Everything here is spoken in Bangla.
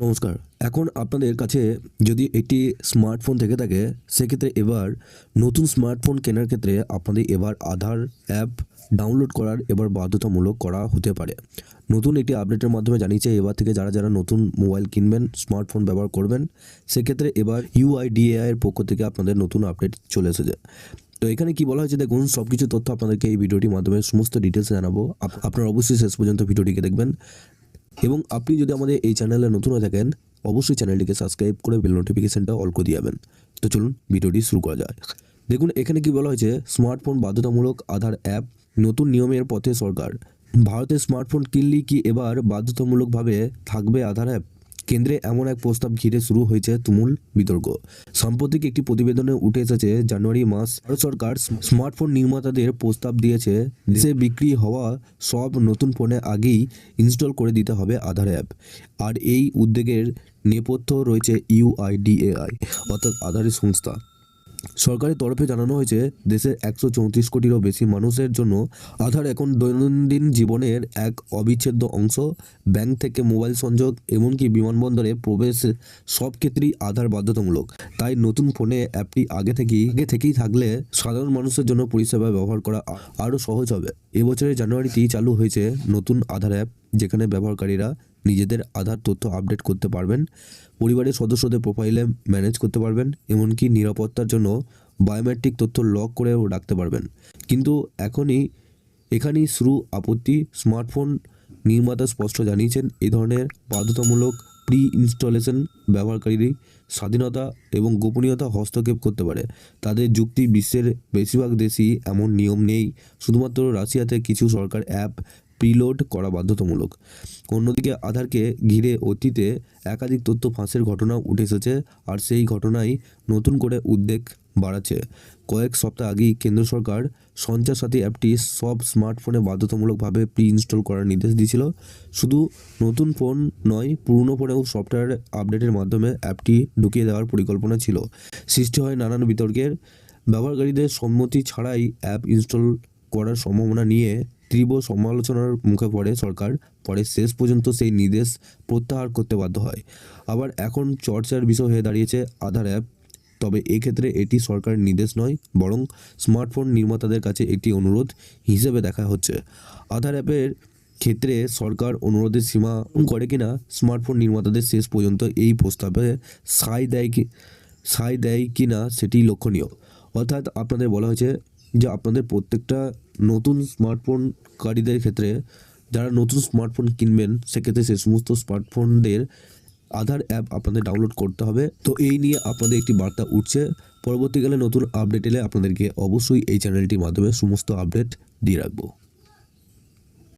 নমস্কার। এখন আপনাদের কাছে যদি একটি স্মার্টফোন থেকে থাকে, সেক্ষেত্রে এবার নতুন স্মার্টফোন কেনার ক্ষেত্রে আপনাদের এবার আধার অ্যাপ ডাউনলোড করার এবার বাধ্যতামূলক করা হতে পারে। নতুন একটি আপডেটের মাধ্যমে জানিয়েছে এবার থেকে যারা নতুন মোবাইল কিনবেন, স্মার্টফোন ব্যবহার করবেন, সেক্ষেত্রে এবার ইউআইডিএআই এর পক্ষ থেকে আপনাদের নতুন আপডেট চলে এসেছে। তো এখানে কি বলা হয়েছে দেখুন, সব কিছু তথ্য আপনাদেরকে এই ভিডিওটির মাধ্যমে সমস্ত ডিটেলস জানাবো। আপনারা অবশ্যই শেষ পর্যন্ত ভিডিওটিকে দেখবেন এবং আপনি যদি আমাদের এই চ্যানেলে নতুন হয়ে থাকেন, অবশ্যই চ্যানেলটিকে সাবস্ক্রাইব করে বেল নোটিফিকেশনটা অল করে দিয়াবেন। তো চলুন ভিডিওটি শুরু করা যায়। দেখুন এখানে কি বলা হয়েছে, স্মার্টফোন বাধ্যতামূলক আধার অ্যাপ, নতুন নিয়মের পথে সরকার। ভারতে স্মার্টফোন কিনলেই কি এবার বাধ্যতামূলকভাবে থাকবে আধার অ্যাপ? কেন্দ্রে এমন এক প্রস্তাব ঘিরে শুরু হয়েছে তুমুল বিতর্ক। সাম্প্রতিক একটি প্রতিবেদনে উঠে এসেছে জানুয়ারি মাস ভারত সরকার স্মার্টফোন নির্মাতাদের প্রস্তাব দিয়েছে দেশে বিক্রি হওয়া সব নতুন ফোনে আগেই ইনস্টল করে দিতে হবে আধার অ্যাপ। আর এই উদ্যোগের নেপথ্য রয়েছে ইউআইডিএআই অর্থাৎ আধারের সংস্থা। সরকারের তরফে জানানো হয়েছে দেশের 134 কোটিরও বেশি মানুষের জন্য আধার এখন দৈনন্দিন জীবনের এক অবিচ্ছেদ্য অংশ। ব্যাংক থেকে মোবাইল সংযোগ এমনকি বিমানবন্দরে প্রবেশ সব ক্ষেত্রেই আধার বাধ্যতামূলক। তাই নতুন ফোনে অ্যাপটি আগে থেকেই থাকলে সাধারণ মানুষের জন্য পরিষেবা ব্যবহার করা আরও সহজ হবে। এবছরের জানুয়ারিতেই চালু হয়েছে নতুন আধার অ্যাপ, যেখানে ব্যবহারকারীরা নিজেদের আধার তথ্য আপডেট করতে পারবেন, পরিবারের সদস্যদের প্রোফাইলে ম্যানেজ করতে পারবেন, এমনকি নিরাপত্তার জন্য বায়োমেট্রিক তথ্য লক করেও রাখতে পারবেন। কিন্তু এখানেই শুরু আপত্তি। স্মার্টফোন নির্মাতা স্পষ্ট জানিয়েছেন এই ধরনের বাধ্যতামূলক প্রি ইনস্টলেশন ব্যবহারকারীর স্বাধীনতা এবং গোপনীয়তা হস্তক্ষেপ করতে পারে। তাদের যুক্তি, বিশ্বের বেশিরভাগ দেশই এমন নিয়ম নেই, শুধুমাত্র রাশিয়াতে কিছু সরকার অ্যাপ প্রিলোড করা বাধ্যতামূলক। অন্যদিকে আধারকে ঘিরে অতীতে একাধিক তথ্য ফাঁসের ঘটনা উঠে এসেছে, আর সেই ঘটনাই নতুন করে উদ্বেগ বাড়াচ্ছে। কয়েক সপ্তাহ আগেই কেন্দ্র সরকার সঞ্চার সাথী অ্যাপটি সব স্মার্টফোনে বাধ্যতামূলকভাবে প্রি ইনস্টল করার নির্দেশ দিয়েছিল। শুধু নতুন ফোন নয়, পুরনো ফোনেও সফটওয়্যার আপডেটের মাধ্যমে অ্যাপটি ঢুকিয়ে দেওয়ার পরিকল্পনা ছিল। সৃষ্টি হয় নানান বিতর্কের। ব্যবহারকারীদের সম্মতি ছাড়াই অ্যাপ ইনস্টল করার সম্ভাবনা নিয়ে তীব্র সমালোচনার মুখে পড়ে সরকার। পরে শেষ পর্যন্ত সেই নির্দেশ প্রত্যাহার করতে বাধ্য হয়। আবার এখন চর্চার বিষয় হয়ে দাঁড়িয়েছে আধার অ্যাপ। তবে এক্ষেত্রে এটি সরকারের নির্দেশ নয়, বরং স্মার্টফোন নির্মাতাদের কাছে একটি অনুরোধ হিসেবে দেখা হচ্ছে। আধার অ্যাপের ক্ষেত্রে সরকার অনুরোধের সীমা করে কিনা স্মার্টফোন নির্মাতাদের শেষ পর্যন্ত এই প্রস্তাবে সায় দেয় কিনা সেটি লক্ষণীয়। অর্থাৎ আপনাদের বলা হয়েছে যে আপনাদের প্রত্যেকটা নতুন স্মার্টফোনকারীদের ক্ষেত্রে, যারা নতুন স্মার্টফোন কিনবেন, সেক্ষেত্রে সেই সমস্ত স্মার্টফোনদের আধার অ্যাপ আপনাদের ডাউনলোড করতে হবে। তো এই নিয়ে আপনাদের একটি বার্তা উঠছে। পরবর্তীকালে নতুন আপডেট এলে আপনাদেরকে অবশ্যই এই চ্যানেলটির মাধ্যমে সমস্ত আপডেট দিয়ে রাখবো।